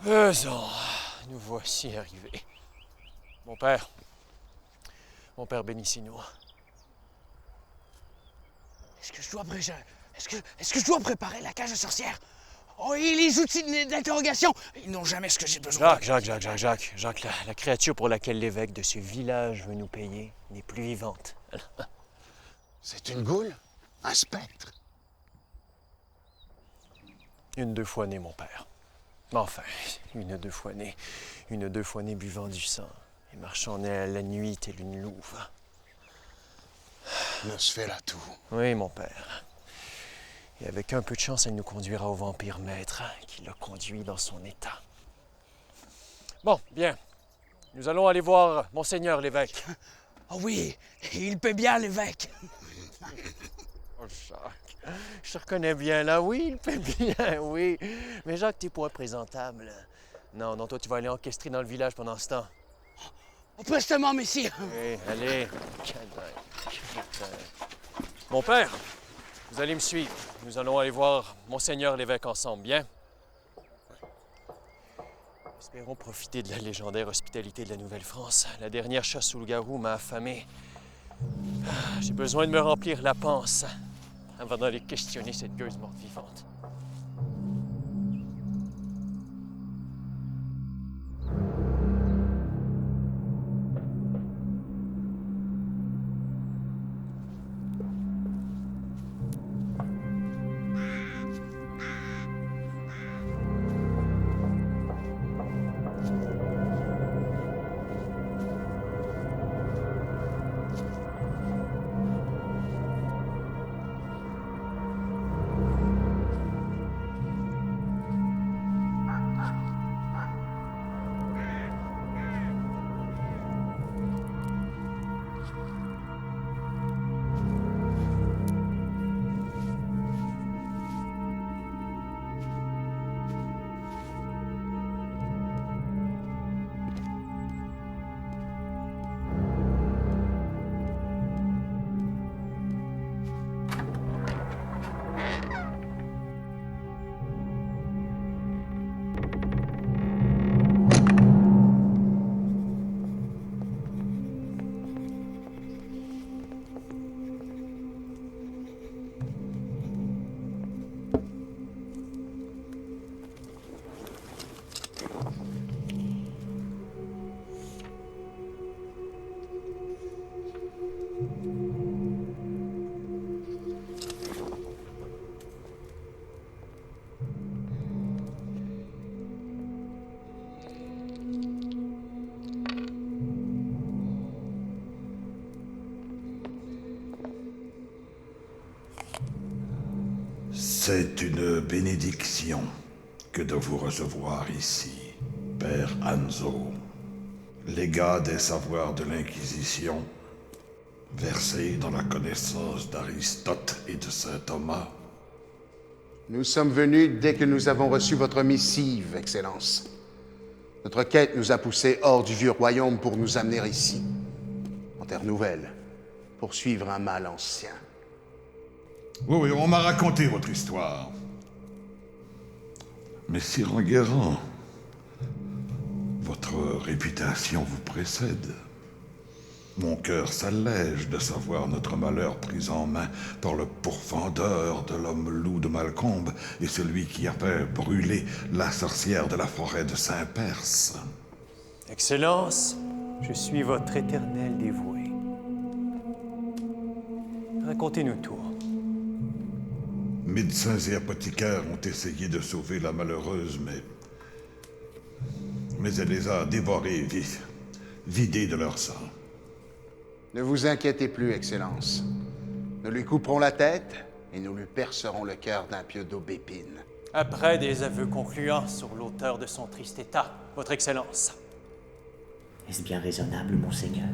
Faisons. Nous voici arrivés. Mon père bénissez-nous. Est-ce que je dois préparer la cage à sorcières? Oh, et les outils d'interrogation, ils n'ont jamais ce que j'ai besoin. Jacques, la créature pour laquelle l'évêque de ce village veut nous payer n'est plus vivante. C'est une goule? Un spectre? Une 2 fois née, mon père. Mais enfin, une 2 fois née buvant du sang et marchant la nuit telle une louve. Nosferatu. Oui, mon père. Et avec un peu de chance, elle nous conduira au vampire maître qui l'a conduit dans son état. Bon, bien. Nous allons aller voir Monseigneur l'évêque. Oh oui, il paie bien l'évêque. Oh, Jacques, je te reconnais bien là. Oui, il paie bien, oui. Mais Jacques, t'es pas présentable. Non, toi, tu vas aller enquestrer dans le village pendant ce temps. Oh, prestement, messire. Oui, allez. Mon père, vous allez me suivre. Nous allons aller voir Monseigneur l'évêque ensemble, bien? Espérons profiter de la légendaire hospitalité de la Nouvelle-France. La dernière chasse au loup-garou m'a affamé. J'ai besoin de me remplir la panse avant d'aller questionner cette gueuse morte-vivante. C'est une bénédiction que de vous recevoir ici, Père Anzo, légat des savoirs de l'Inquisition, versé dans la connaissance d'Aristote et de saint Thomas. Nous sommes venus dès que nous avons reçu votre missive, Excellence. Notre quête nous a poussés hors du vieux royaume pour nous amener ici, en terre nouvelle, pour suivre un mal ancien. Oui, on m'a raconté votre histoire. Mais Sir Enguerrand, votre réputation vous précède. Mon cœur s'allège de savoir notre malheur pris en main par le pourfendeur de l'homme-loup de Malcombe et celui qui a fait brûler la sorcière de la forêt de Saint-Perse. Excellence, je suis votre éternel dévoué. Racontez-nous tout. Médecins et apothicaires ont essayé de sauver la malheureuse, mais elle les a dévorés vifs, vidés de leur sang. Ne vous inquiétez plus, Excellence. Nous lui couperons la tête et nous lui percerons le cœur d'un pieu d'aubépine. Après des aveux concluants sur l'auteur de son triste état, votre Excellence. Est-ce bien raisonnable, Monseigneur?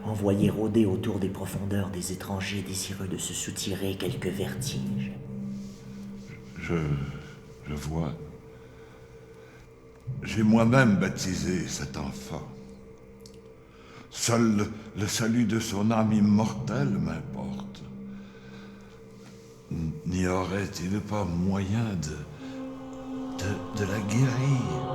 Envoyer rôder autour des profondeurs des étrangers désireux de se soutirer quelques vertiges. Je vois. J'ai moi-même baptisé cet enfant. Seul le salut de son âme immortelle m'importe. N'y aurait-il pas moyen de la guérir?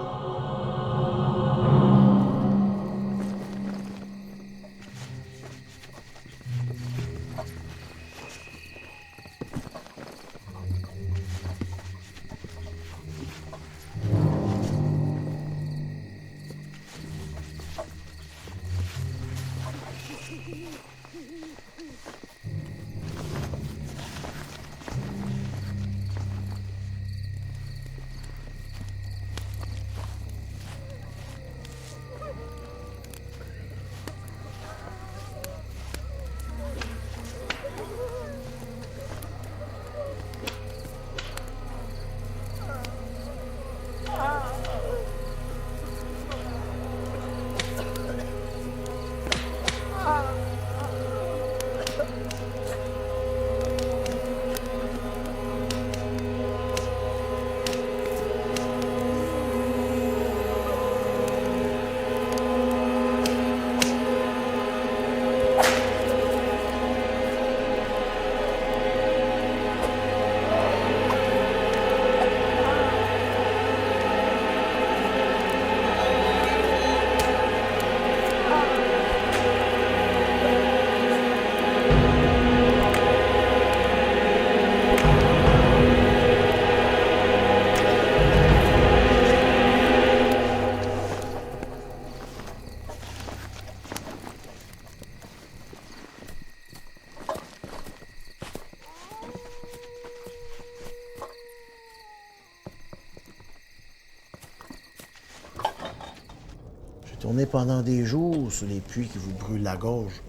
Tournez pendant des jours sur les puits qui vous brûlent la gorge,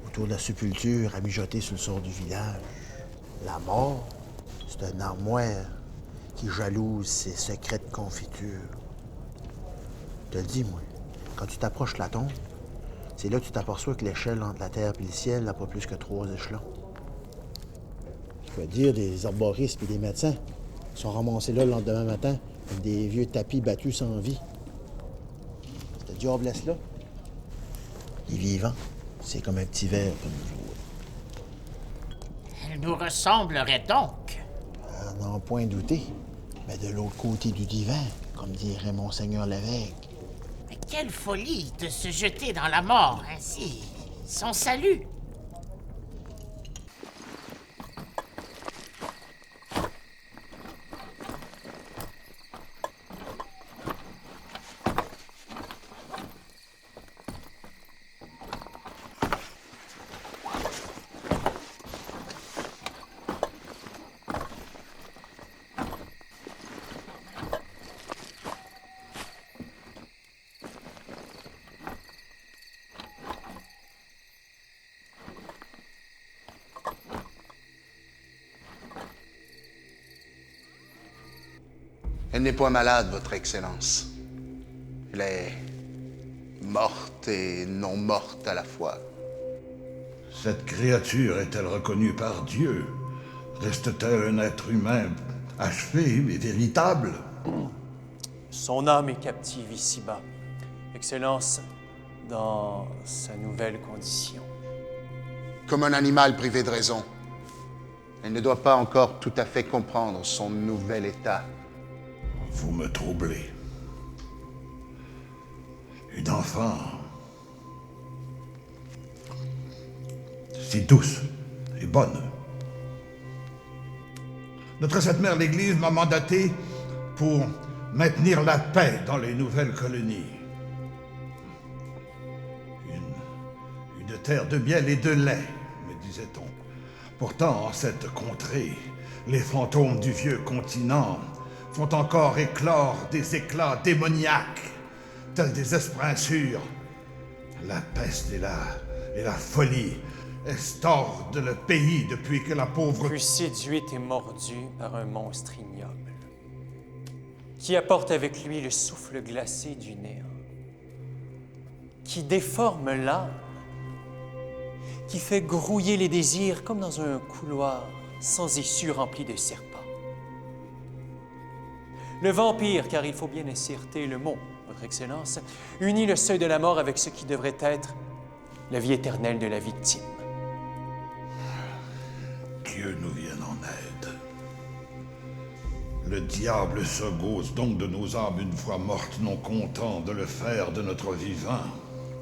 autour de la sépulture à mijoter sur le sort du village. La mort, c'est une armoire qui jalouse ses secrètes confitures. Je te le dis, moi, quand tu t'approches de la tombe, c'est là que tu t'aperçois que l'échelle entre la terre et le ciel n'a pas plus que 3 échelons. Je veux dire, des herboristes et des médecins sont ramassés là le lendemain matin avec des vieux tapis battus sans vie. Cette diablesse-là, il est vivant. C'est comme un petit verre pour nous autres. Elle nous ressemblerait donc. À n'en point douter. Mais de l'autre côté du divan, comme dirait Monseigneur l'évêque. Mais quelle folie de se jeter dans la mort ainsi, sans salut. Elle n'est point malade, Votre Excellence. Elle est morte et non morte à la fois. Cette créature est-elle reconnue par Dieu? Reste-t-elle un être humain achevé et véritable? Son âme est captive ici-bas. Excellence, dans sa nouvelle condition. Comme un animal privé de raison. Elle ne doit pas encore tout à fait comprendre son nouvel état. Vous me troublez. Une enfant si douce et bonne. Notre Sainte Mère l'Église m'a mandaté pour maintenir la paix dans les nouvelles colonies. Une terre de miel et de lait, me disait-on. Pourtant, en cette contrée, les fantômes du vieux continent font encore éclore des éclats démoniaques, tels des esprits. La peste et la folie estordent le pays depuis que la pauvre... Fut séduite et mordue par un monstre ignoble, qui apporte avec lui le souffle glacé du néant, qui déforme l'âme, qui fait grouiller les désirs comme dans un couloir sans issue rempli de serpents. Le vampire, car il faut bien inserter le mot, Votre Excellence, unit le seuil de la mort avec ce qui devrait être la vie éternelle de la victime. Dieu nous vienne en aide. Le diable se gauze donc de nos âmes une fois mortes, non content de le faire de notre vivant.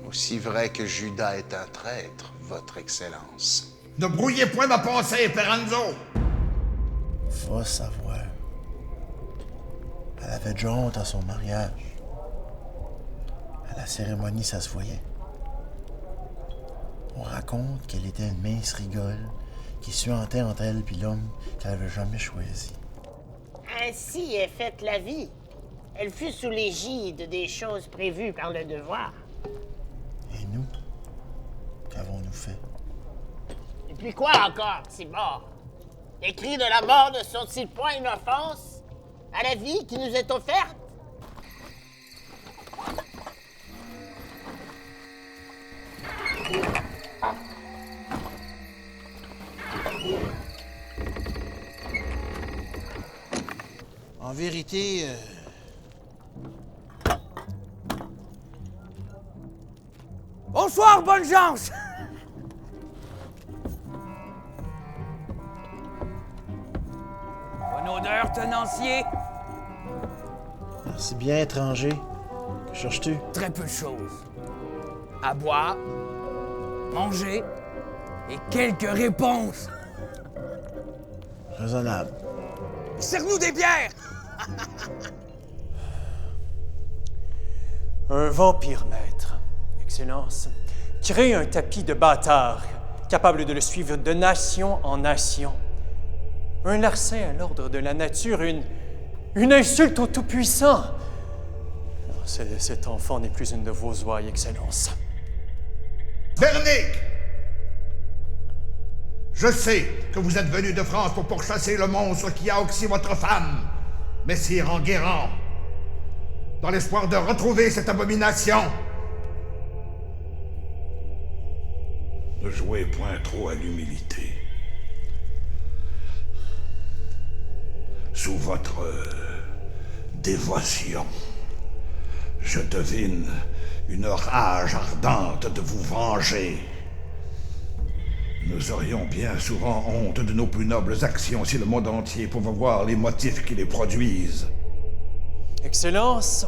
Aussi vrai que Judas est un traître, Votre Excellence. Ne brouillez point ma pensée, Peranzo! Va savoir. Elle avait déjà honte à son mariage. À la cérémonie, ça se voyait. On raconte qu'elle était une mince rigole qui suintait entre elle et l'homme qu'elle n'avait jamais choisi. Ainsi est faite la vie. Elle fut sous l'égide des choses prévues par le devoir. Et nous, qu'avons-nous fait? Et puis quoi encore, si mort? Les cris de la mort ne sont-ils point une offense à la vie qui nous est offerte? En vérité, Bonsoir, bonne chance! Bonne odeur, tenancier. merci bien, étranger. Que cherches-tu? Très peu de choses. À boire, manger et quelques réponses. Raisonnable. Serre-nous des bières! Un vampire maître, Excellence, crée un tapis de bâtards, capable de le suivre de nation en nation. Un larcin à l'ordre de la nature, une insulte au Tout-Puissant. Cet enfant n'est plus une de vos ouailles, Excellence. Bernic! Je sais que vous êtes venu de France pour pourchasser le monstre qui a oxy votre femme, Messire Enguerrand, dans l'espoir de retrouver cette abomination. Ne jouez point trop à l'humilité. Sous votre dévotion, je devine une rage ardente de vous venger. Nous aurions bien souvent honte de nos plus nobles actions si le monde entier pouvait voir les motifs qui les produisent. Excellence,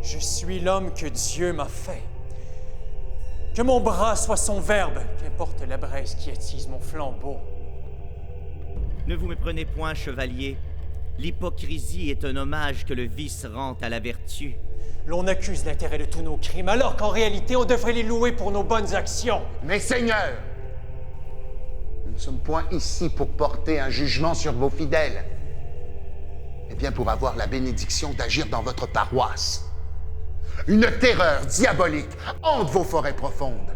je suis l'homme que Dieu m'a fait. Que mon bras soit son verbe, qu'importe la braise qui attise mon flambeau. Ne vous méprenez point, chevalier. L'hypocrisie est un hommage que le vice rend à la vertu. L'on accuse l'intérêt de tous nos crimes, alors qu'en réalité, on devrait les louer pour nos bonnes actions. Mais Seigneur, nous ne sommes point ici pour porter un jugement sur vos fidèles, mais bien pour avoir la bénédiction d'agir dans votre paroisse. Une terreur diabolique hante vos forêts profondes.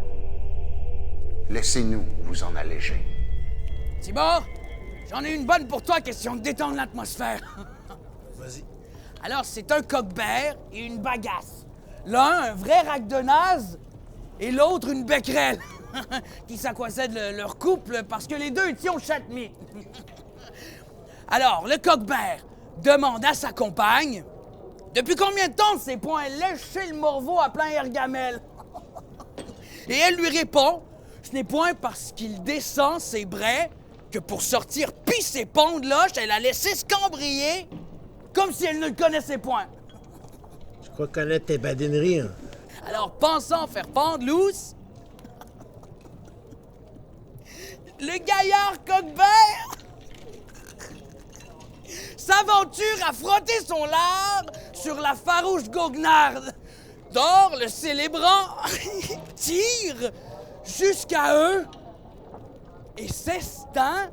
Laissez-nous vous en alléger. Tibor, j'en ai une bonne pour toi, question de détendre l'atmosphère. Vas-y. Alors, c'est un coq-bère et une bagasse. L'un, un vrai rack de naze, et l'autre, une becquerelle, qui s'accoissaient de leur couple parce que les deux étaient au chatmi. Alors, le coq-bère demande à sa compagne depuis combien de temps ses poings léchent le morveau à plein ergamel. Et elle lui répond, ce n'est point parce qu'il descend ses brais que pour sortir pis ses ponts de loche, elle a laissé se cambrier comme si elle ne le connaissait point. Je crois connaître tes badineries. Hein. Alors, pensant faire pendre l'ousse, le gaillard coq-bert s'aventure à frotter son lard sur la farouche goguenarde. D'or, le célébrant tire jusqu'à eux et s'estend.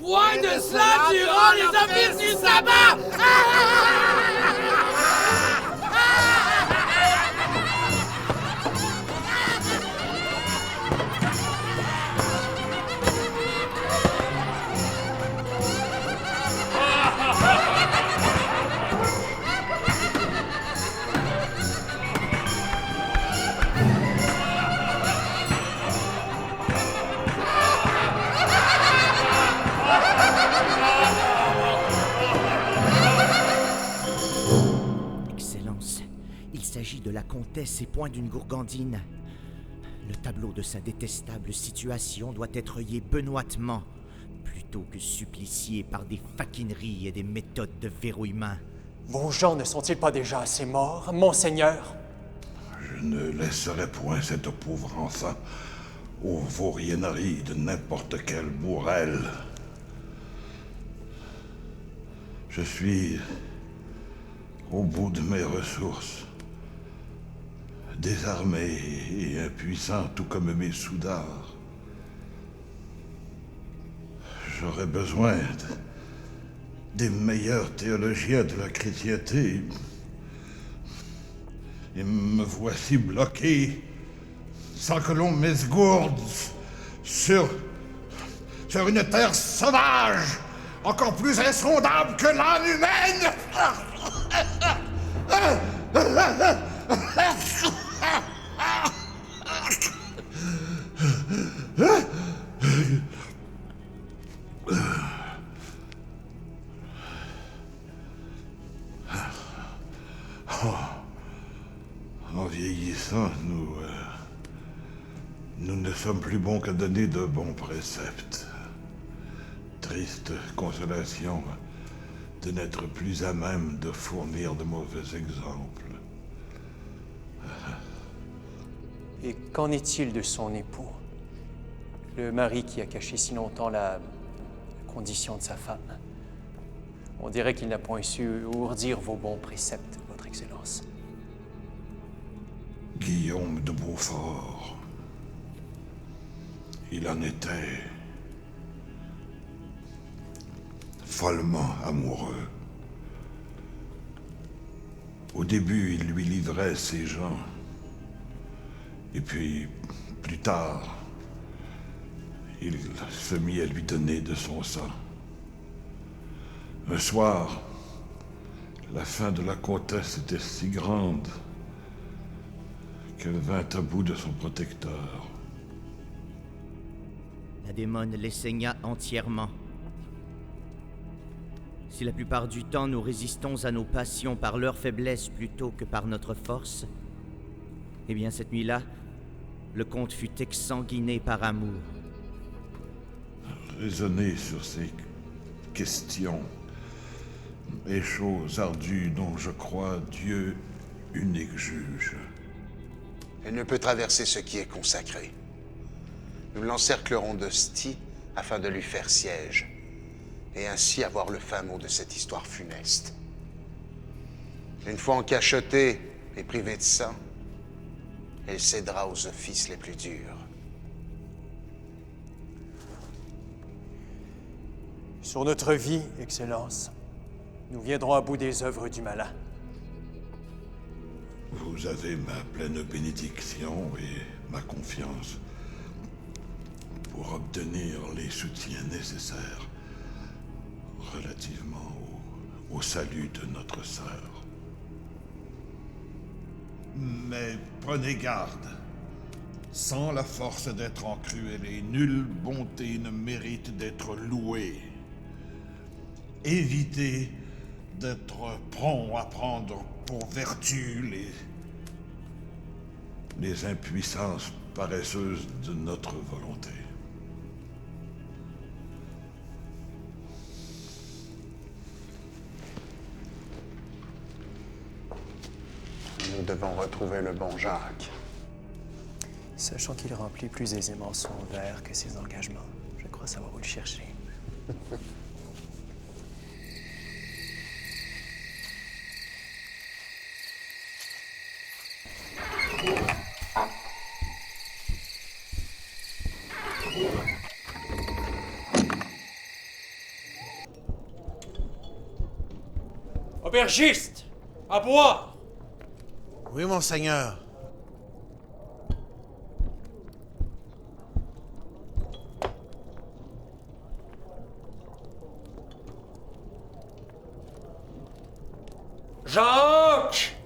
Point de cela durant les offices du sabbat! Il s'agit de la comtesse et point d'une gourgandine. Le tableau de sa détestable situation doit être œillé benoîtement, plutôt que supplicié par des faquineries et des méthodes de verrouillement. Vos gens ne sont-ils pas déjà assez morts, monseigneur? Je ne laisserai point cette pauvre enfant aux vaurieneries de n'importe quelle bourrelle. Je suis au bout de mes ressources, désarmé et impuissant, tout comme mes soudards. J'aurais besoin des meilleurs théologiens de la chrétienté. Et me voici bloqué, sans que l'on m'esgourde, sur une terre sauvage, encore plus insondable que l'âme humaine. En vieillissant, nous ne sommes plus bons qu'à donner de bons préceptes. Triste consolation de n'être plus à même de fournir de mauvais exemples. Et qu'en est-il de son époux? Le mari qui a caché si longtemps la condition de sa femme. On dirait qu'il n'a point su ourdir vos bons préceptes, Votre Excellence. Guillaume de Beaufort. Il en était follement amoureux. Au début, il lui livrait ses gens. Et puis, plus tard, il se mit à lui donner de son sang. Un soir, la faim de la comtesse était si grande qu'elle vint à bout de son protecteur. La démone les saigna entièrement. Si la plupart du temps nous résistons à nos passions par leur faiblesse plutôt que par notre force, eh bien cette nuit-là, le comte fut exsanguiné par amour. Raisonner sur ces questions et choses ardues dont je crois Dieu unique juge. Elle ne peut traverser ce qui est consacré. Nous l'encerclerons d'hosties afin de lui faire siège, et ainsi avoir le fin mot de cette histoire funeste. Une fois en cachotée et privée de sang, elle cédera aux offices les plus durs. Sur notre vie, Excellence, nous viendrons à bout des œuvres du malin. Vous avez ma pleine bénédiction et ma confiance pour obtenir les soutiens nécessaires relativement au salut de notre sœur. Mais prenez garde. Sans la force d'être encruelé, nulle bonté ne mérite d'être louée. Évitez d'être prompt à prendre pour vertu les impuissances paresseuses de notre volonté. Nous devons retrouver le bon Jacques. Sachant qu'il remplit plus aisément son verre que ses engagements, je crois savoir où le chercher. Aubergiste! À boire! Oui, monseigneur. Jacques!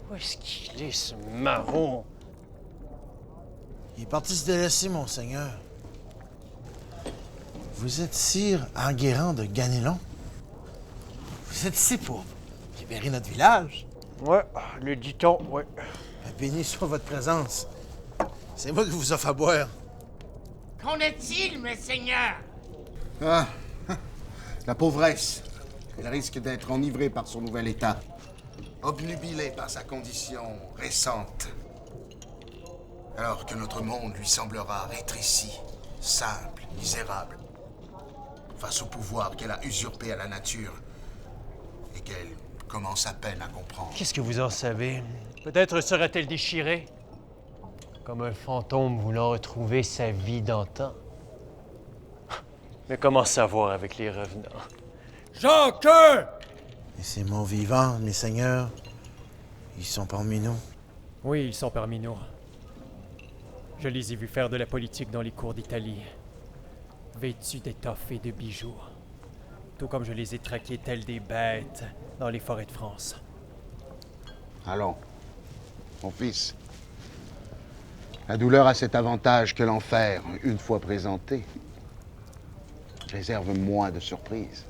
Où est-ce qu'il est, ce marron? Il est parti se délaisser, monseigneur. Vous êtes sire Enguerrand de Ganelon? Vous êtes ici pour libérer notre village? Ouais, le dit-on, ouais. Béni soit votre présence. C'est moi qui vous offre à boire. Qu'en est-il, messeigneur? Ah, la pauvresse. Elle risque d'être enivrée par son nouvel état, obnubilée par sa condition récente. Alors que notre monde lui semblera rétréci, simple, misérable, face au pouvoir qu'elle a usurpé à la nature et qu'elle commence à peine à comprendre. Qu'est-ce que vous en savez? Peut-être sera-t-elle déchirée, comme un fantôme voulant retrouver sa vie d'antan. Mais comment savoir avec les revenants? Jacques! Et ces morts vivants, mes seigneurs, ils sont parmi nous. Oui, ils sont parmi nous. Je les ai vus faire de la politique dans les cours d'Italie, vêtus d'étoffes et de bijoux, tout comme je les ai traqués tels des bêtes dans les forêts de France. Allons, mon fils. La douleur a cet avantage que l'enfer, une fois présenté, réserve moins de surprises.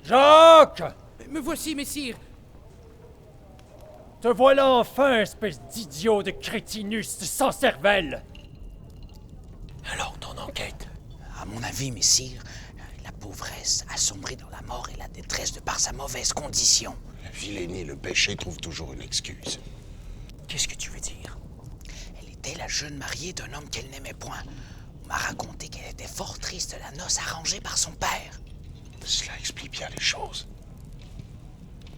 Jacques! Me voici, messire. Te voilà enfin, espèce d'idiot de crétinus sans cervelle! Alors, ton enquête? À mon avis, messire, la pauvresse a sombré dans la mort et la détresse de par sa mauvaise condition. La vilainie et le péché trouvent toujours une excuse. Qu'est-ce que tu veux dire? Elle était la jeune mariée d'un homme qu'elle n'aimait point. On m'a raconté qu'elle était fort triste de la noce arrangée par son père. Cela explique bien les choses.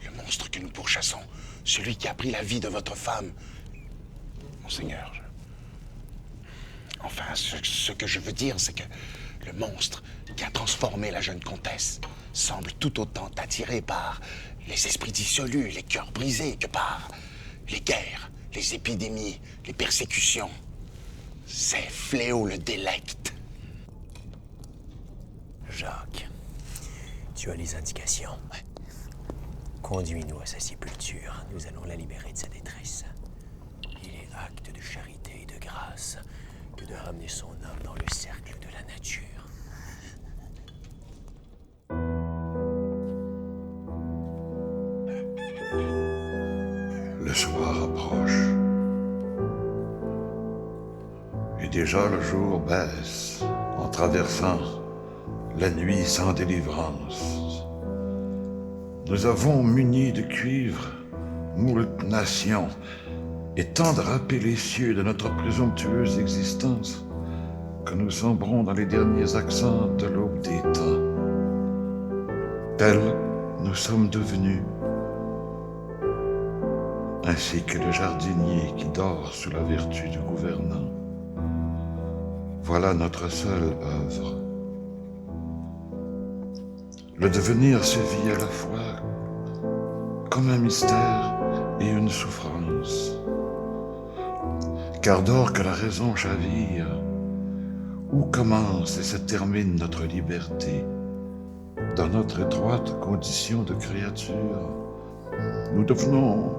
Le monstre que nous pourchassons, celui qui a pris la vie de votre femme. Monseigneur, enfin, ce que je veux dire, c'est que Le monstre qui a transformé la jeune comtesse semble tout autant attiré par les esprits dissolus, les cœurs brisés, que par les guerres, les épidémies, les persécutions. Ces fléaux le délectent. Jacques, tu as les indications. Conduis-nous à sa sépulture. Nous allons la libérer de sa détresse. Il est acte de charité et de grâce que de ramener son âme dans le cercle de la nature. Le soir approche. Et déjà le jour baisse en traversant la nuit sans délivrance. Nous avons muni de cuivre moult nations et tant drapé les cieux de notre présomptueuse existence que nous sombrons dans les derniers accents de l'aube des temps. Tels nous sommes devenus, ainsi que le jardinier qui dort sous la vertu du gouvernant. Voilà notre seule œuvre. Le devenir se vit à la fois comme un mystère et une souffrance. Car d'or que la raison chavire, où commence et se termine notre liberté? Dans notre étroite condition de créature, nous devenons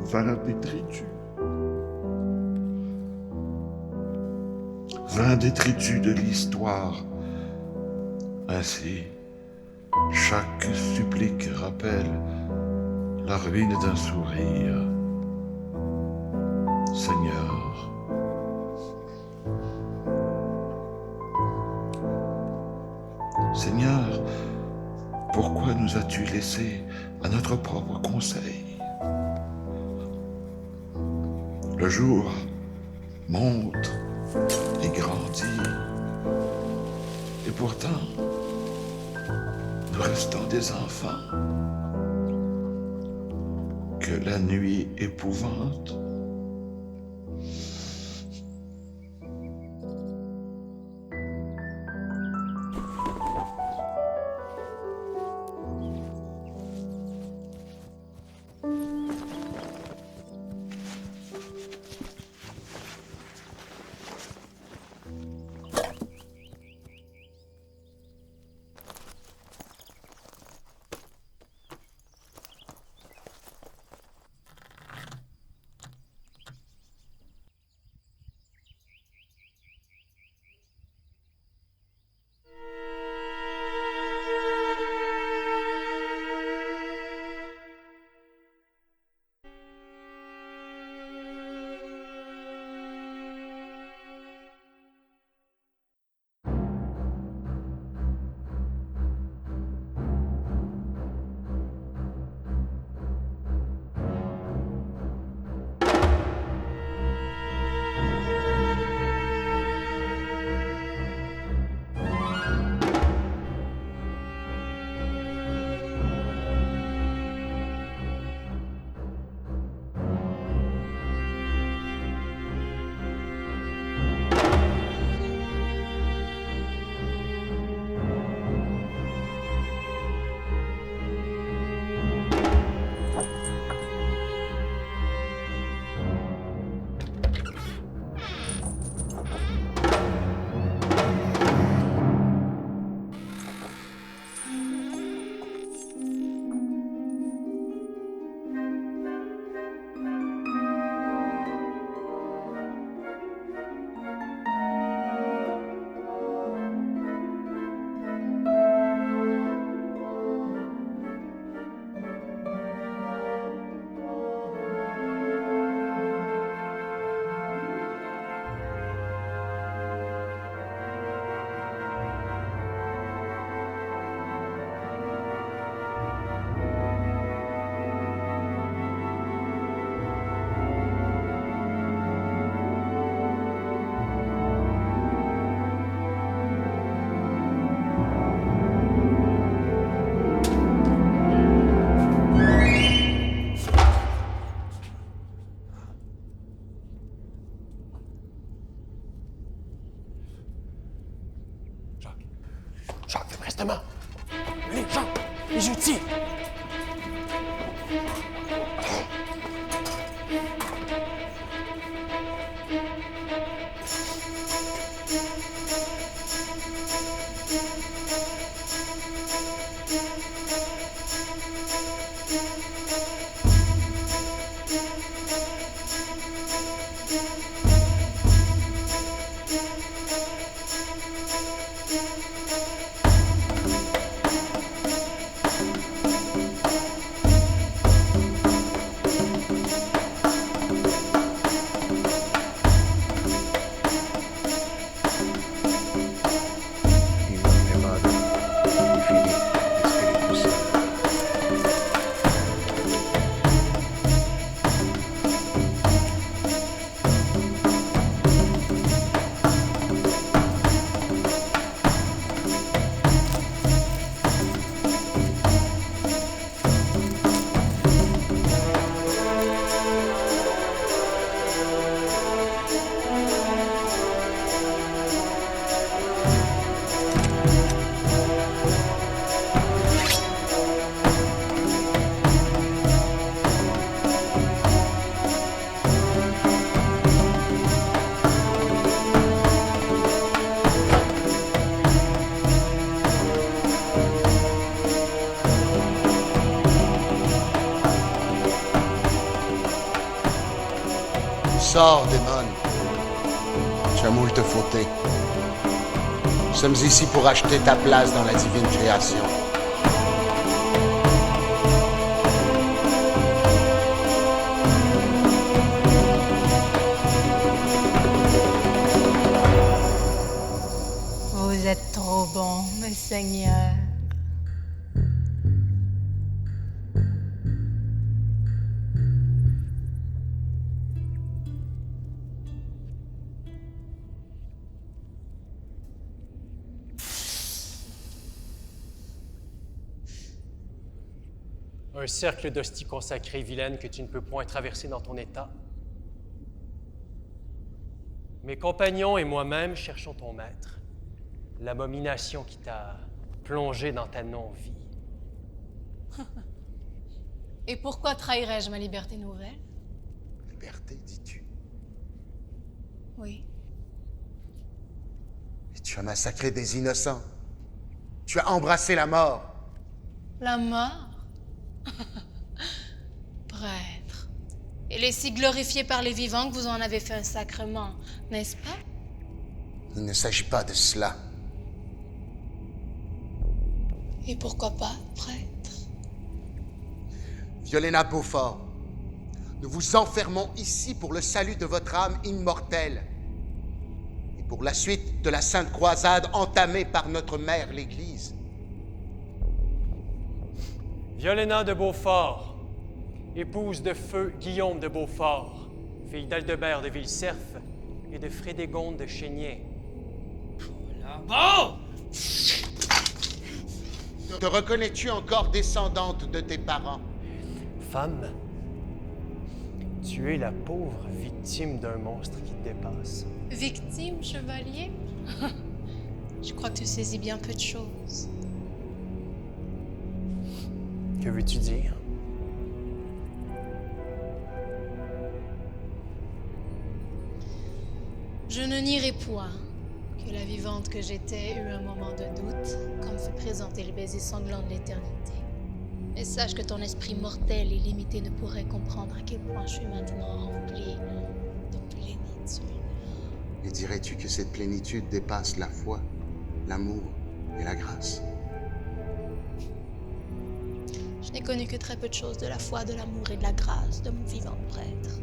vains détritus. Vains détritus de l'histoire. Ainsi, chaque supplique rappelle la ruine d'un sourire. Seigneur, Seigneur, pourquoi nous as-tu laissés à notre propre conseil? Le jour monte et grandit, et pourtant, nous restons des enfants que la nuit épouvante. Sors, démon. Tu as moult faute. Nous sommes ici pour acheter ta place dans la divine création. Vous êtes trop bon, mes seigneurs. Un cercle d'hosties consacrées vilaines que tu ne peux point traverser dans ton état. Mes compagnons et moi-même cherchons ton maître, l'abomination qui t'a plongé dans ta non-vie. Et pourquoi trahirais-je ma liberté nouvelle? Liberté, dis-tu? Oui. Et tu as massacré des innocents. Tu as embrassé la mort. La mort? Prêtre. Il est si glorifié par les vivants que vous en avez fait un sacrement, n'est-ce pas? Il ne s'agit pas de cela. Et pourquoi pas, prêtre? Violena Beaufort, nous vous enfermons ici pour le salut de votre âme immortelle et pour la suite de la sainte croisade entamée par notre mère, l'Église. Violena de Beaufort, épouse de feu Guillaume de Beaufort, fille d'Aldebert de Villecerf et de Frédégonde de Chénier. Bon! Te reconnais-tu encore descendante de tes parents? Femme, tu es la pauvre victime d'un monstre qui te dépasse. Victime, chevalier? Je crois que tu saisis bien peu de choses. Que veux-tu dire? Je ne nierai point que la vivante que j'étais eut un moment de doute, comme fut présenté le baiser sanglant de l'éternité. Mais sache que ton esprit mortel et limité ne pourrait comprendre à quel point je suis maintenant rempli de plénitude. Et dirais-tu que cette plénitude dépasse la foi, l'amour et la grâce? Je n'ai connu que très peu de choses de la foi, de l'amour et de la grâce de mon vivant prêtre.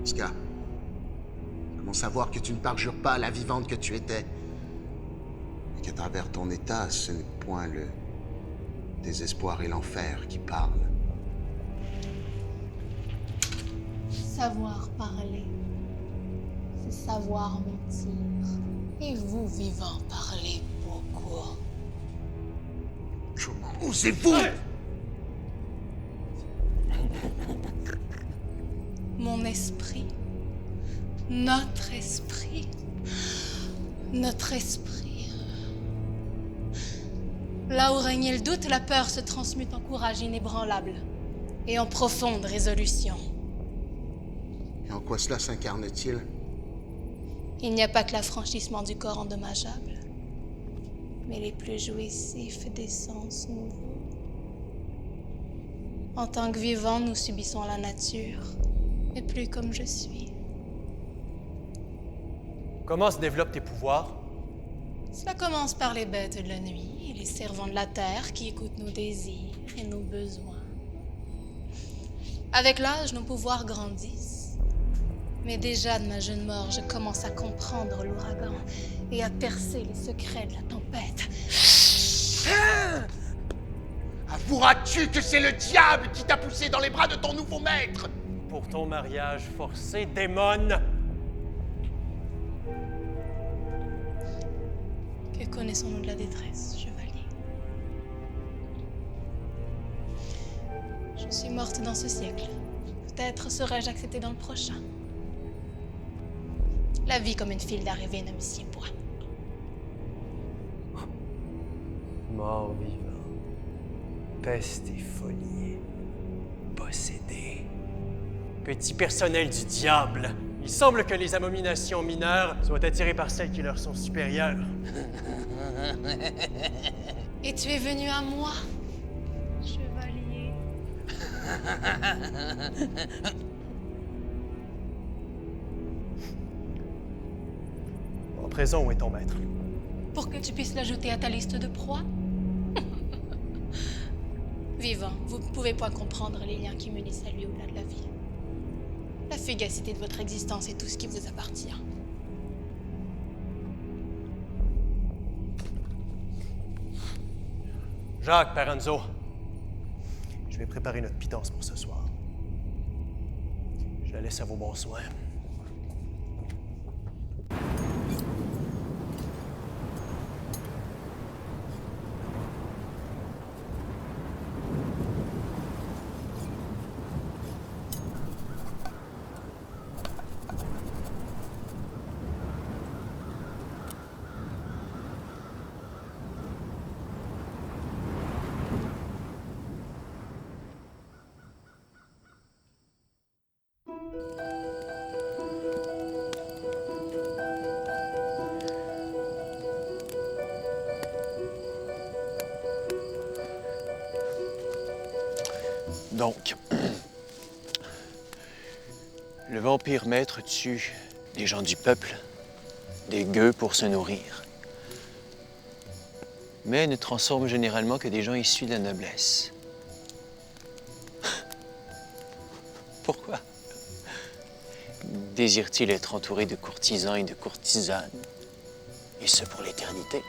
Ska, comment savoir que tu ne parjures pas la vivante que tu étais? Et qu'à travers ton état, ce n'est point le désespoir et l'enfer qui parlent. Savoir parler, c'est savoir mentir. Et vous, vivants, parlez beaucoup. Comment osez-vous? Mon esprit, notre esprit, notre esprit Là où régnait le doute, la peur se transmute en courage inébranlable et en profonde résolution. Et en quoi cela s'incarne-t-il? Il n'y a pas que l'affranchissement du corps endommageable, mais les plus jouissifs des sens nouveaux. En tant que vivants, nous subissons la nature, mais plus comme je suis. Comment se développent tes pouvoirs? Cela commence par les bêtes de la nuit et les servants de la terre qui écoutent nos désirs et nos besoins. Avec l'âge, nos pouvoirs grandissent. Mais déjà de ma jeune mort, je commence à comprendre l'ouragan et à percer les secrets de la tempête. Avoueras-tu que c'est le diable qui t'a poussé dans les bras de ton nouveau maître? Pour ton mariage forcé, démon! Que connaissons-nous de la détresse, chevalier? Je suis morte dans ce siècle. Peut-être serais-je acceptée dans le prochain. La vie comme une file d'arrivée ne me sied point. Mort vivant. Peste et folie. Possédé. Petit personnel du diable, il semble que les abominations mineures soient attirées par celles qui leur sont supérieures. Et tu es venu à moi, chevalier. En présent, où est ton maître? Pour que tu puisses l'ajouter à ta liste de proies? Vivant, vous ne pouvez point comprendre les liens qui m'unissent à lui au-delà de la vie. La fugacité de votre existence est tout ce qui vous appartient. Jacques Parenzo, je vais préparer notre pitance pour ce soir. Je la laisse à vos bons soins. Donc, le vampire maître tue des gens du peuple, des gueux pour se nourrir, mais ne transforme généralement que des gens issus de la noblesse. Pourquoi? Désire-t-il être entouré de courtisans et de courtisanes, et ce pour l'éternité?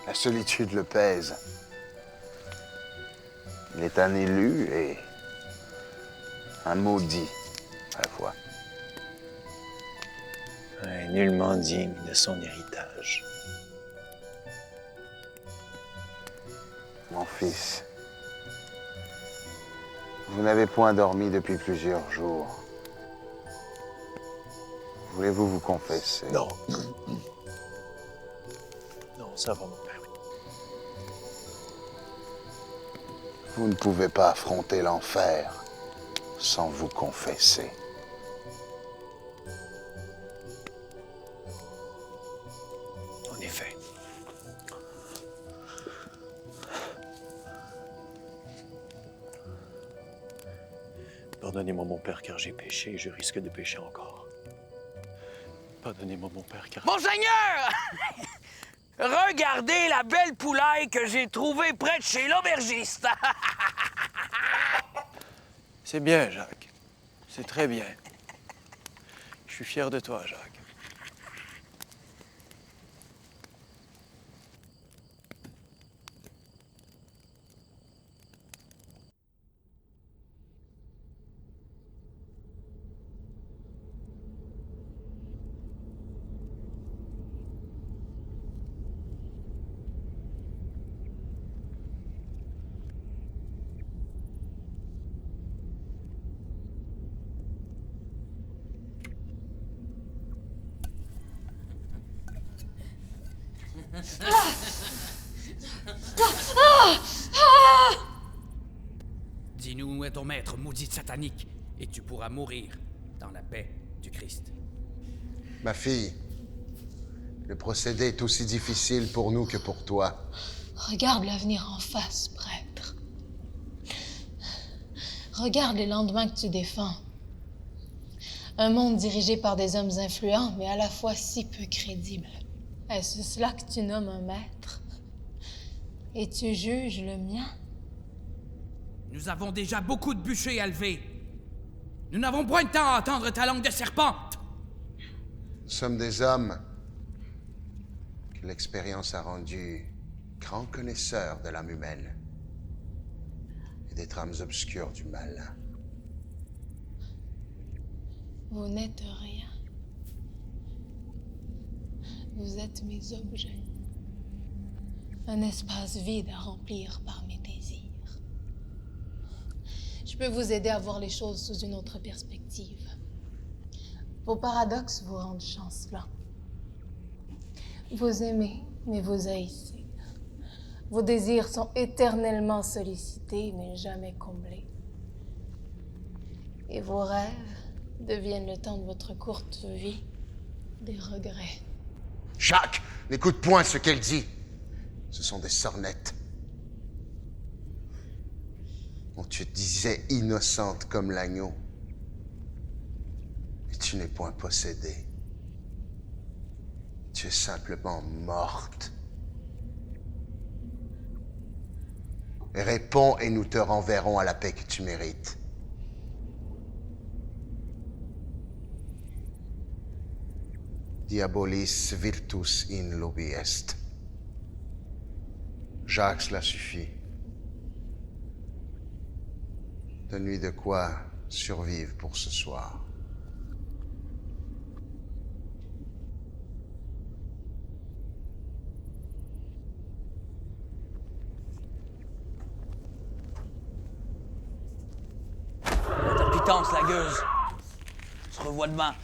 La solitude le pèse. Il est un élu et un maudit à la fois. Nullement digne de son héritage. Mon fils, vous n'avez point dormi depuis plusieurs jours. Voulez-vous vous confesser? Non. Non, ça va, mon père. Vous ne pouvez pas affronter l'enfer sans vous confesser. En effet. Pardonnez-moi, mon père, car j'ai péché et je risque de pécher encore. Pardonnez-moi, mon père, car... Monseigneur! Regardez la belle poulaille que j'ai trouvée près de chez l'aubergiste. C'est bien, Jacques. C'est très bien. Je suis fier de toi, Jacques. Dis-nous où est ton maître, maudite satanique, et tu pourras mourir dans la paix du Christ. Ma fille, le procédé est aussi difficile pour nous que pour toi. Regarde l'avenir en face, prêtre. Regarde les lendemains que tu défends. Un monde dirigé par des hommes influents, mais à la fois si peu crédibles. Est-ce cela que tu nommes un maître? Et tu juges le mien? Nous avons déjà beaucoup de bûchers à lever. Nous n'avons point de temps à entendre ta langue de serpente. Nous sommes des hommes que l'expérience a rendus grands connaisseurs de l'âme humaine et des trames obscures du mal. Vous n'êtes rien. Vous êtes mes objets. Un espace vide à remplir par mes désirs. Je peux vous aider à voir les choses sous une autre perspective. Vos paradoxes vous rendent chancelants. Vous aimez, mais vous haïssez. Vos désirs sont éternellement sollicités, mais jamais comblés. Et vos rêves deviennent le temps de votre courte vie des regrets. Jacques, n'écoute point ce qu'elle dit. Ce sont des sornettes. On te disait innocente comme l'agneau. Et tu n'es point possédée. Tu es simplement morte. Réponds et nous te renverrons à la paix que tu mérites. Diabolis virtus in lobi est. Jacques, cela suffit. Donne-lui de quoi survivre pour ce soir. Ta pitance, la gueuse. On se revoit demain.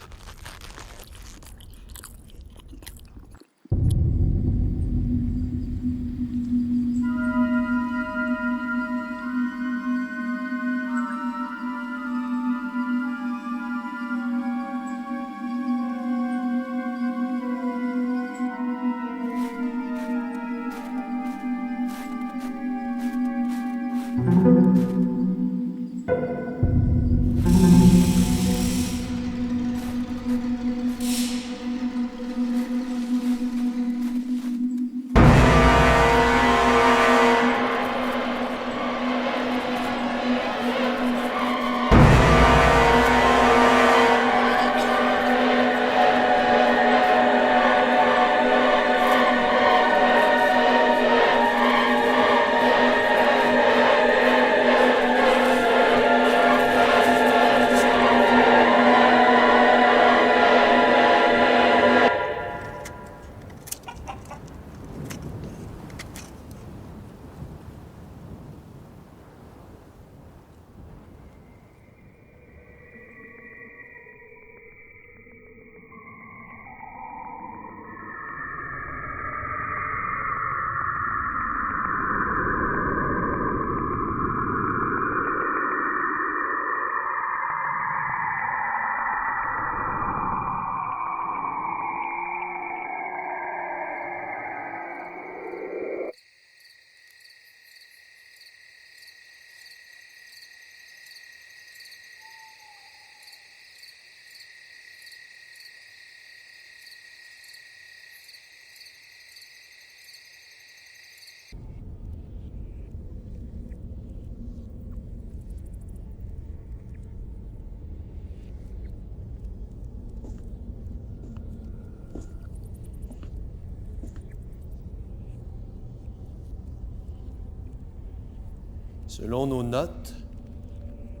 Selon nos notes,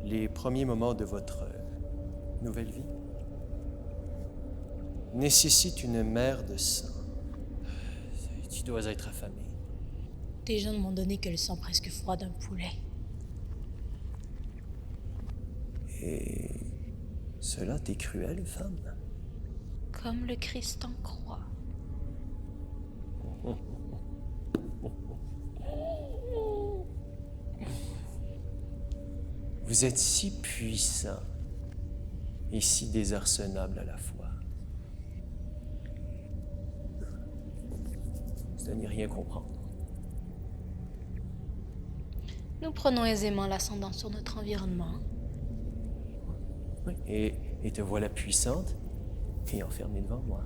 les premiers moments de votre nouvelle vie nécessitent une mer de sang. Tu dois être affamé. Des gens m'ont donné que le sang presque froid d'un poulet. Et cela t'est cruel, femme? Comme le Christ en croix. Vous êtes si puissant et si désarçonnable à la fois. C'est à n'y rien comprendre. Nous prenons aisément l'ascendant sur notre environnement. Oui. Et te voilà puissante et enfermée devant moi.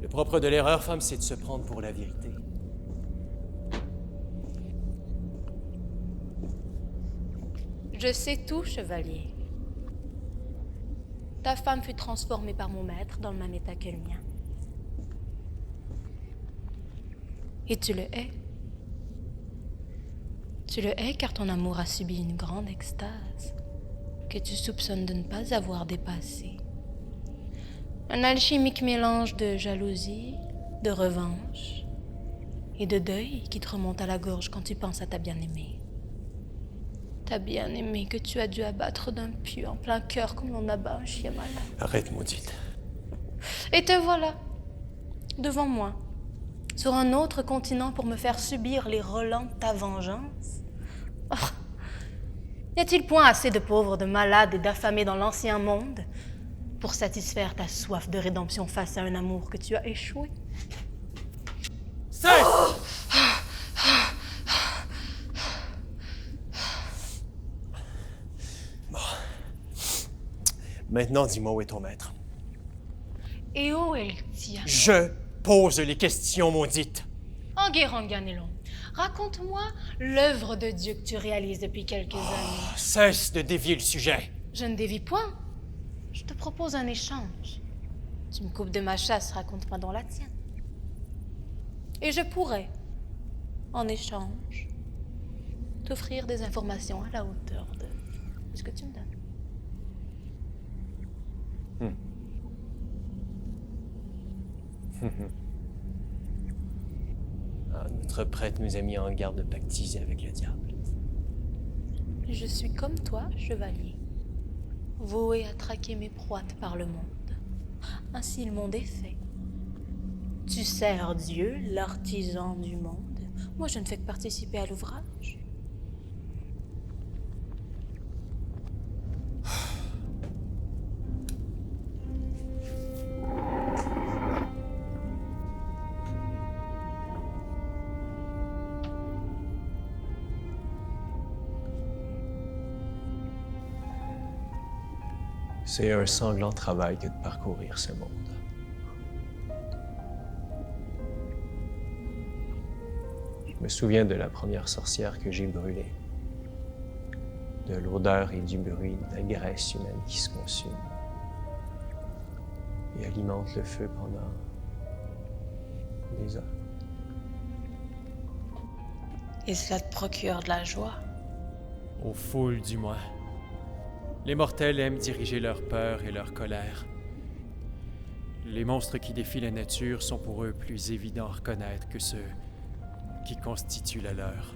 Le propre de l'erreur, femme, c'est de se prendre pour la vérité. Je sais tout, chevalier. Ta femme fut transformée par mon maître dans le même état que le mien. Et tu le hais. Tu le hais car ton amour a subi une grande extase que tu soupçonnes de ne pas avoir dépassée. Un alchimique mélange de jalousie, de revanche et de deuil qui te remonte à la gorge quand tu penses à ta bien-aimée. Ta bien-aimée que tu as dû abattre d'un pieu en plein cœur comme l'on abat un chien malade. Arrête, maudite. Et te voilà, devant moi, sur un autre continent pour me faire subir les relents de ta vengeance. Oh. Y a-t-il point assez de pauvres, de malades et d'affamés dans l'ancien monde pour satisfaire ta soif de rédemption face à un amour que tu as échoué? Cesse! Bon. Maintenant, dis-moi où est ton maître. Et où est le tien? Je pose les questions, maudite. Enguerrand-Ganelon, raconte-moi l'œuvre de Dieu que tu réalises depuis quelques années. Cesse de dévier le sujet. Je ne dévie point. Je te propose un échange. Tu me coupes de ma chasse, raconte-moi donc la tienne. Et je pourrais, en échange, t'offrir des informations à la hauteur de ce que tu me donnes. Notre prêtre nous a mis en garde de pactiser avec le diable. Je suis comme toi, chevalier, voué à traquer mes proies par le monde. Ainsi le monde est fait. Tu sers Dieu, l'artisan du monde. Moi, je ne fais que participer à l'ouvrage. C'est un sanglant travail que de parcourir ce monde. Je me souviens de la première sorcière que j'ai brûlée, de l'odeur et du bruit de la graisse humaine qui se consume et alimente le feu pendant des heures. Et cela te procure de la joie. Aux foules, du moins. Les mortels aiment diriger leur peur et leur colère. Les monstres qui défient la nature sont pour eux plus évidents à reconnaître que ceux qui constituent la leur.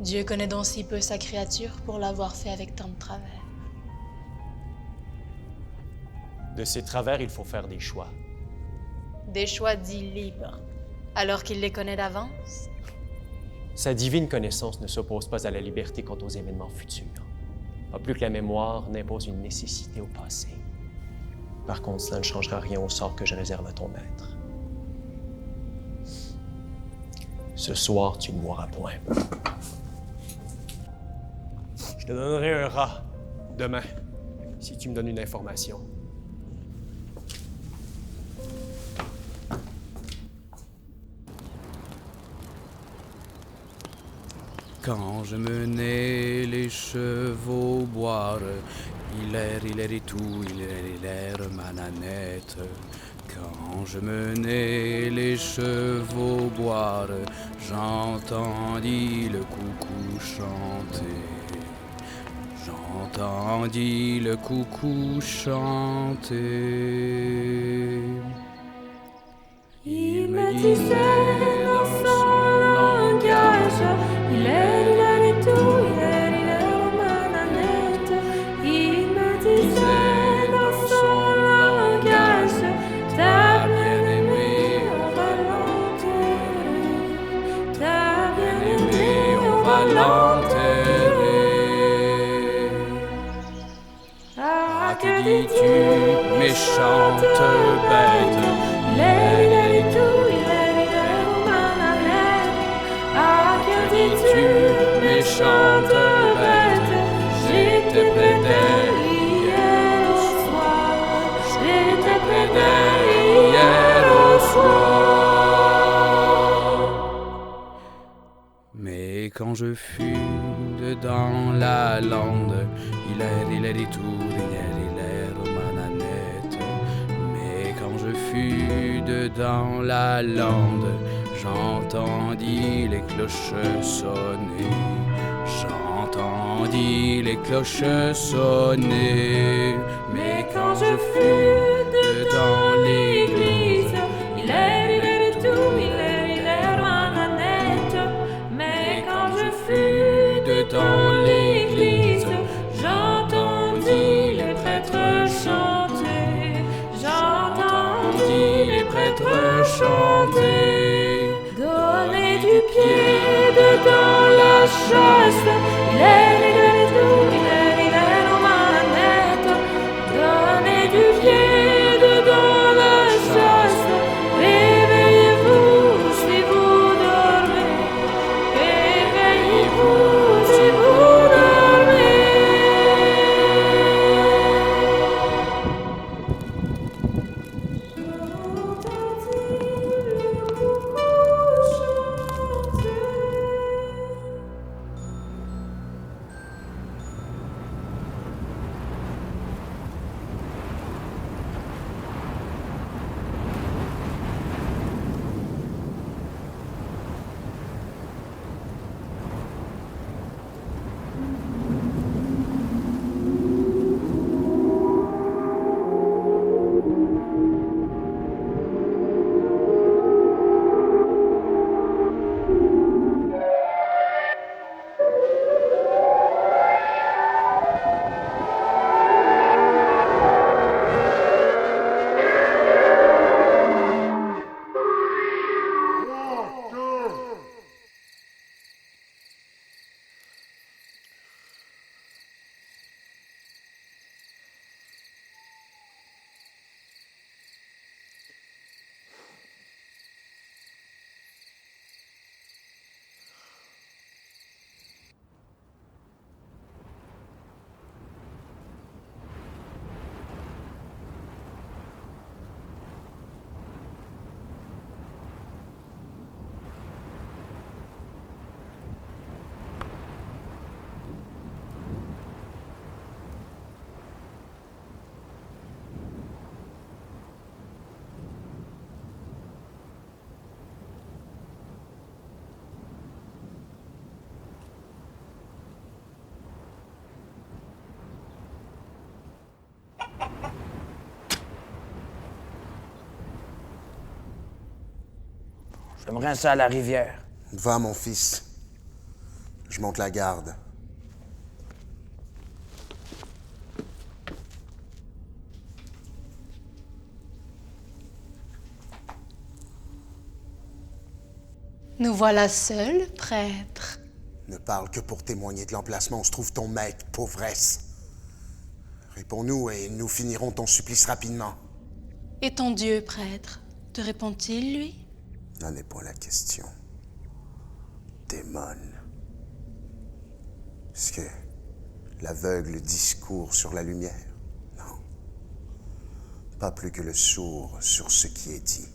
Dieu connaît donc si peu sa créature pour l'avoir fait avec tant de travers. De ces travers, il faut faire des choix. Des choix dits libres, alors qu'il les connaît d'avance. Sa divine connaissance ne s'oppose pas à la liberté quant aux événements futurs. Pas plus que la mémoire n'impose une nécessité au passé. Par contre, cela ne changera rien au sort que je réserve à ton maître. Ce soir, tu ne mourras point. Je te donnerai un rat demain, si tu me donnes une information. Quand je menais les chevaux boire, il est et tout, il est ma nanette. Quand je menais les chevaux boire, j'entendis le coucou chanter. J'entendis le coucou chanter. Il me disait dans son langage, il est tout, il est ma nanette. Il me disait dans son langage. méchante bête. Il est tout, il est manette. Ah, que dis-tu, méchante bête? J'étais près d'elle hier au soir. J'étais près d'elle hier au soir. Mais quand je fus dedans la lande, il est tout, il est manette. Mais quand je fus dedans la lande, j'entendis les cloches sonner. J'entendis les cloches sonner. Mais quand je fus dedans l'église, il est tout, il est manette. Mais quand je fus dedans l'église, j'entendis les prêtres chanter. j'entendis les prêtres chanter. Donner du pied dedans la chasse. Il est tout, il est manette. Donner du pied dedans la chasse. Réveillez-vous si vous dormez. Réveillez-vous si vous dormez. J'aimerais ça à la rivière. Va, mon fils. Je monte la garde. Nous voilà seuls, prêtre. Ne parle que pour témoigner de l'emplacement où se trouve ton maître, pauvresse. Réponds-nous et nous finirons ton supplice rapidement. Et ton Dieu, prêtre, te répond-il, lui? N'en est point la question. Démon. Est-ce que l'aveugle discourt sur la lumière? Non. Pas plus que le sourd sur ce qui est dit.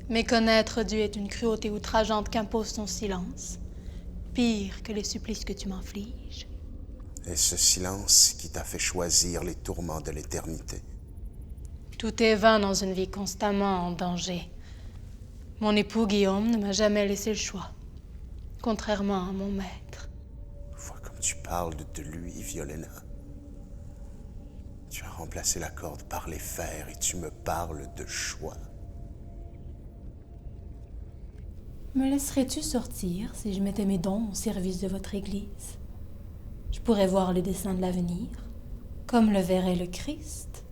Méconnaître Dieu est une cruauté outrageante qu'impose ton silence. Pire que les supplices que tu m'infliges. Et ce silence qui t'a fait choisir les tourments de l'éternité. Tout est vain dans une vie constamment en danger. Mon époux Guillaume ne m'a jamais laissé le choix, contrairement à mon maître. Vois comme tu parles de lui, Violena. Tu as remplacé la corde par les fers et tu me parles de choix. Me laisserais-tu sortir si je mettais mes dons au service de votre Église? Je pourrais voir le dessein de l'avenir, comme le verrait le Christ.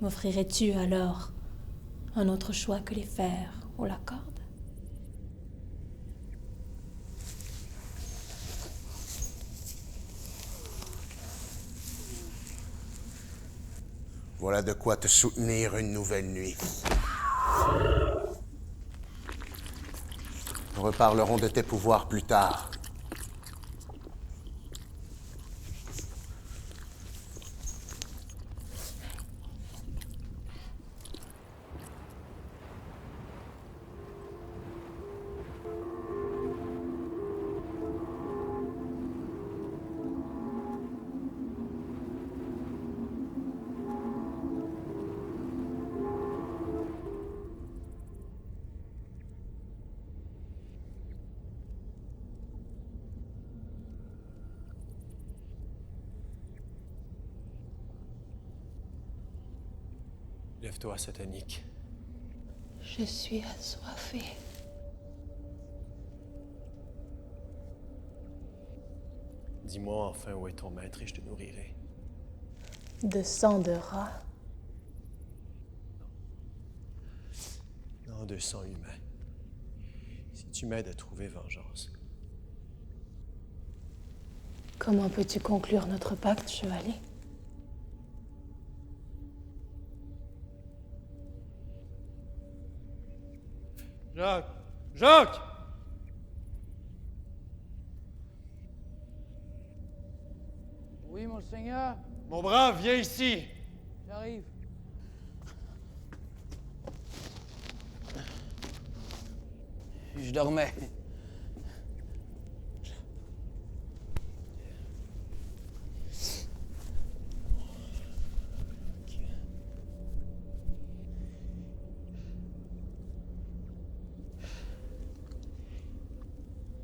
M'offrirais-tu alors un autre choix que les fers ou la corde? Voilà de quoi te soutenir une nouvelle nuit. Nous reparlerons de tes pouvoirs plus tard. Lève-toi, satanique. Je suis assoiffée. Dis-moi enfin où est ton maître et je te nourrirai. De sang de rat. Non, de sang humain. Si tu m'aides à trouver vengeance. Comment peux-tu conclure notre pacte, chevalier? Jacques! Jacques! Oui, monseigneur, Mon brave, viens ici! j'arrive. Je dormais.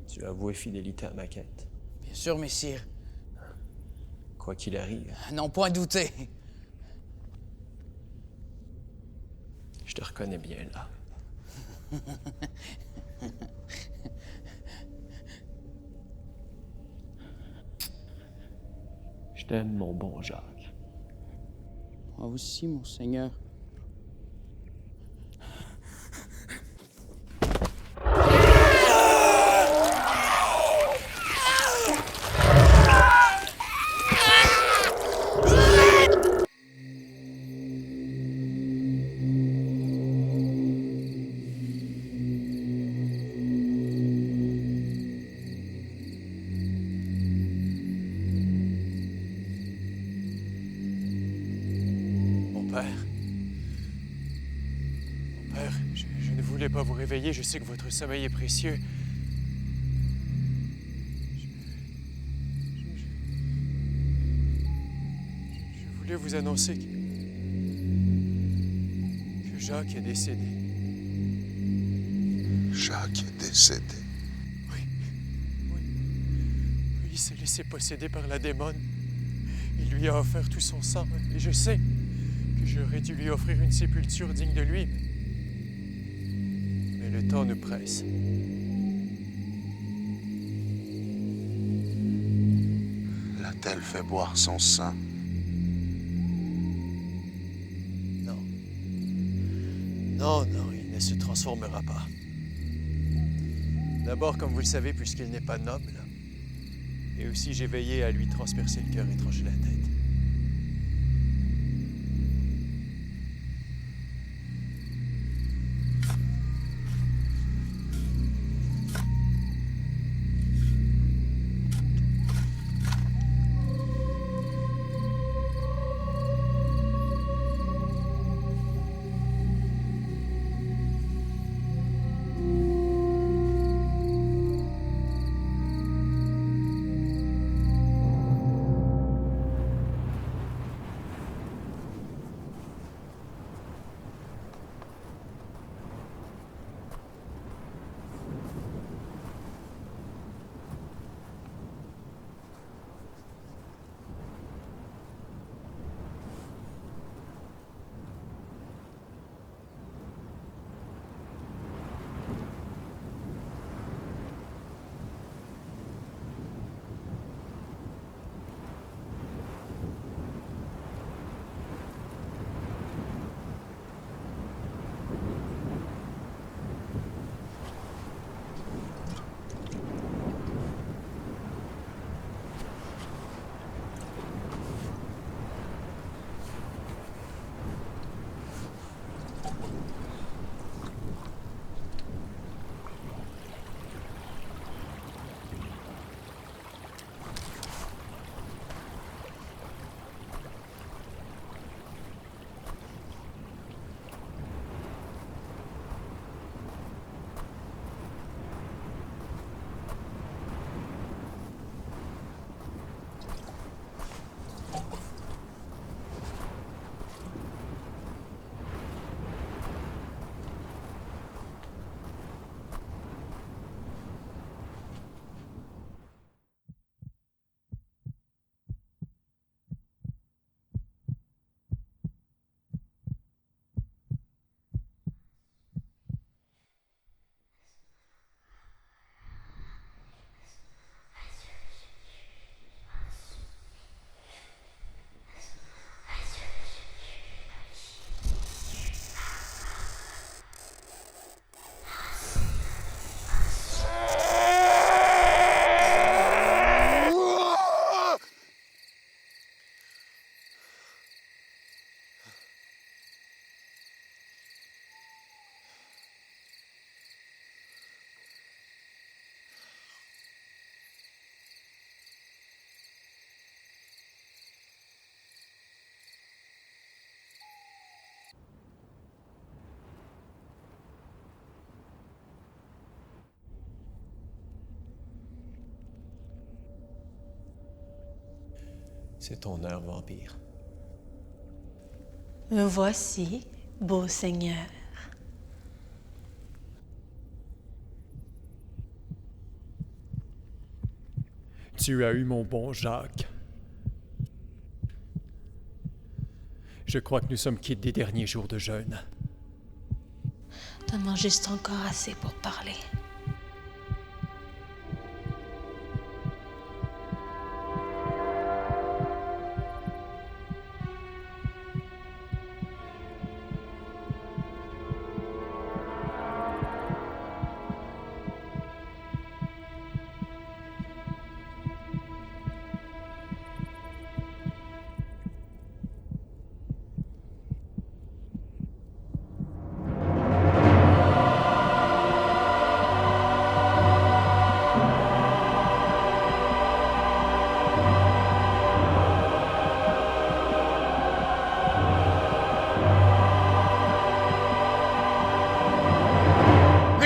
Tu as avoué fidélité à ma quête. Bien sûr, messire. Quoi qu'il arrive, Non point douter. je te reconnais bien là. Je t'aime, mon bon Jacques. Moi aussi, monseigneur. Je ne voulais pas vous réveiller, je sais que votre sommeil est précieux. Je voulais vous annoncer que Jacques est décédé. Jacques est décédé. Il s'est laissé posséder par la démone. Il lui a offert tout son sang, et je sais que j'aurais dû lui offrir une sépulture digne de lui. Mais le temps nous presse. L'a-t-elle fait boire son sang? Non. Non, non, il ne se transformera pas. D'abord, comme vous le savez, puisqu'il n'est pas noble. Et aussi, j'ai veillé à lui transpercer le cœur et trancher la tête. C'est ton heure, vampire. Me voici, beau seigneur. Tu as eu mon bon Jacques. Je crois que nous sommes quittes des derniers jours de jeûne. Donne-moi juste encore assez pour parler.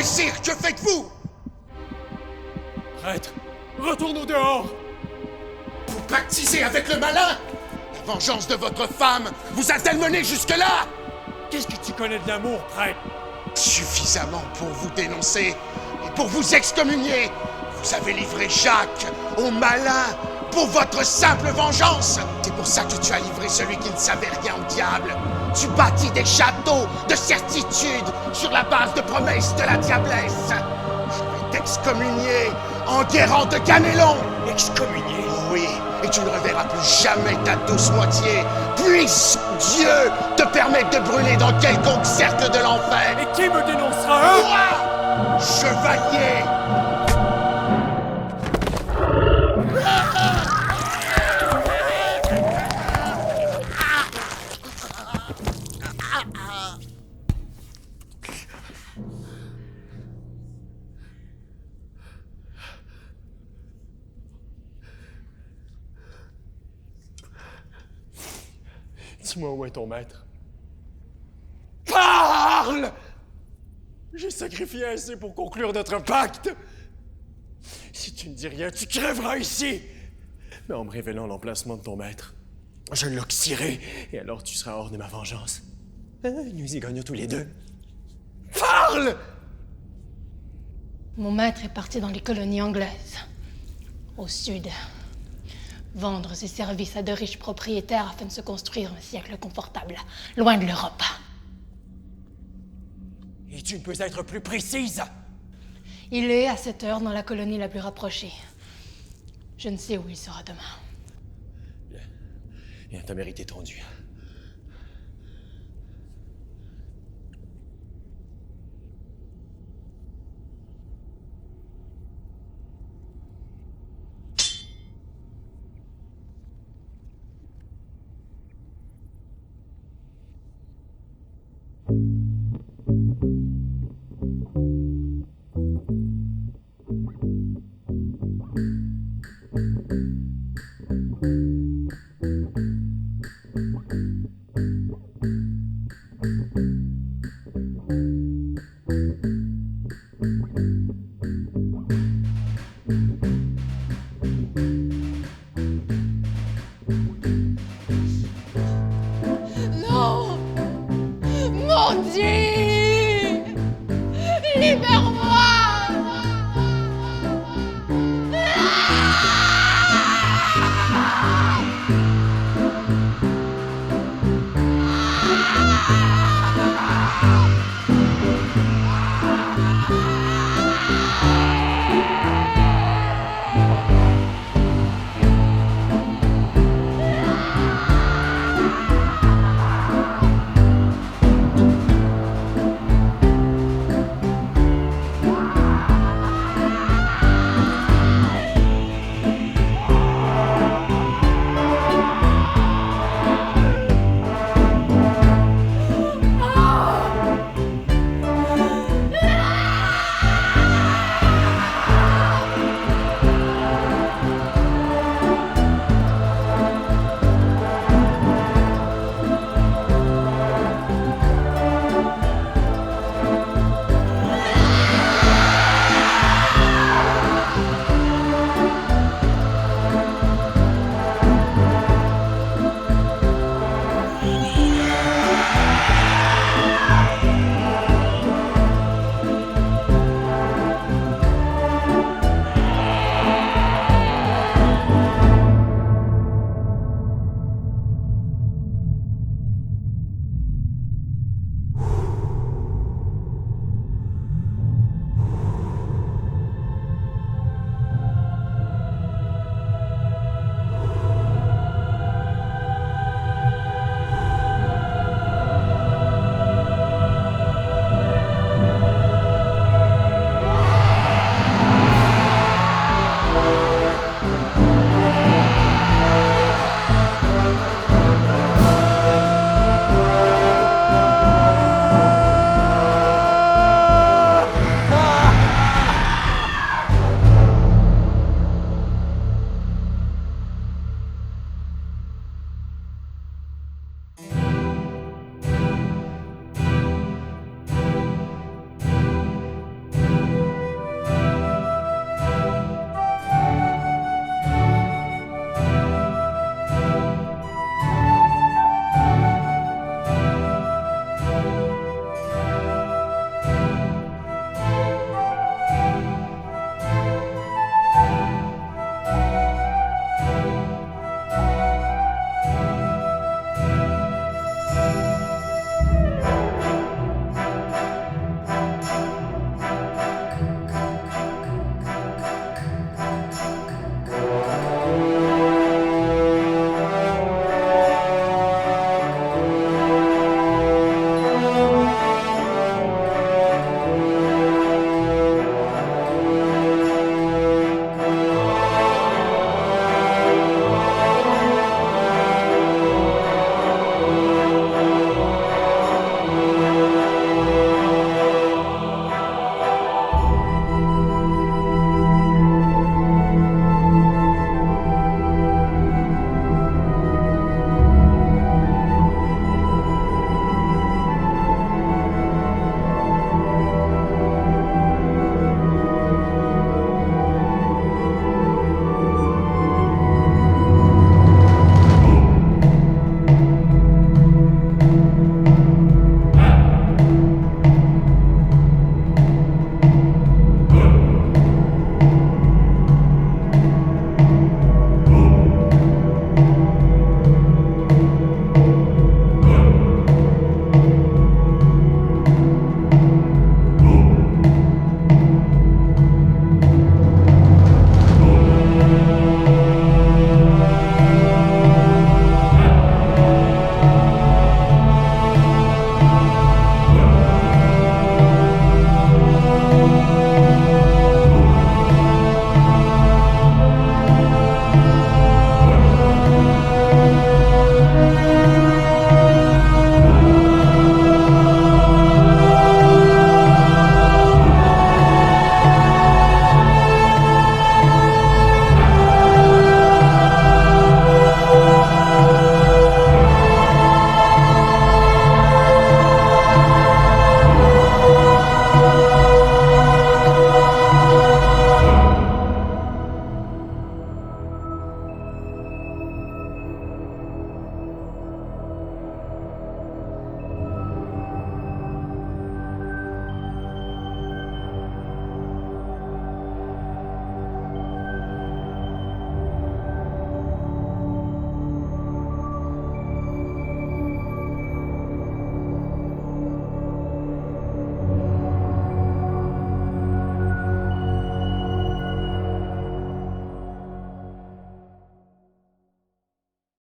Sire, que faites-vous? Prêtre, retourne au dehors! Vous pactisez avec le malin? La vengeance de votre femme vous a-t-elle mené jusque-là? Qu'est-ce que tu connais de l'amour, prêtre? Suffisamment pour vous dénoncer et pour vous excommunier. Vous avez livré Jacques au malin pour votre simple vengeance. C'est pour ça que tu as livré celui qui ne savait rien au diable. Tu bâtis des châteaux de certitude sur la base de promesses de la diablesse. Je vais t'excommunier en guérant de Ganelon. Excommunié? Oui, et tu ne reverras plus jamais ta douce moitié. Puisse Dieu te permettre de brûler dans quelconque cercle de l'enfer. Et qui me dénoncera, Moi, chevalier. Dis-moi où est ton maître. Parle! J'ai sacrifié assez pour conclure notre pacte. Si tu ne dis rien, tu crèveras ici. Mais en me révélant l'emplacement de ton maître, je l'oxyrai, et alors tu seras hors de ma vengeance. Nous y gagnons tous les deux. Parle! Mon maître est parti dans les colonies anglaises, au sud, vendre ses services à de riches propriétaires afin de se construire un siècle confortable, loin de l'Europe. Et tu ne peux être plus précise! Il est à cette heure dans la colonie la plus rapprochée. Je ne sais où il sera demain. Bien, t'as mérité ton dû. Non! Mon Dieu! Libère-moi!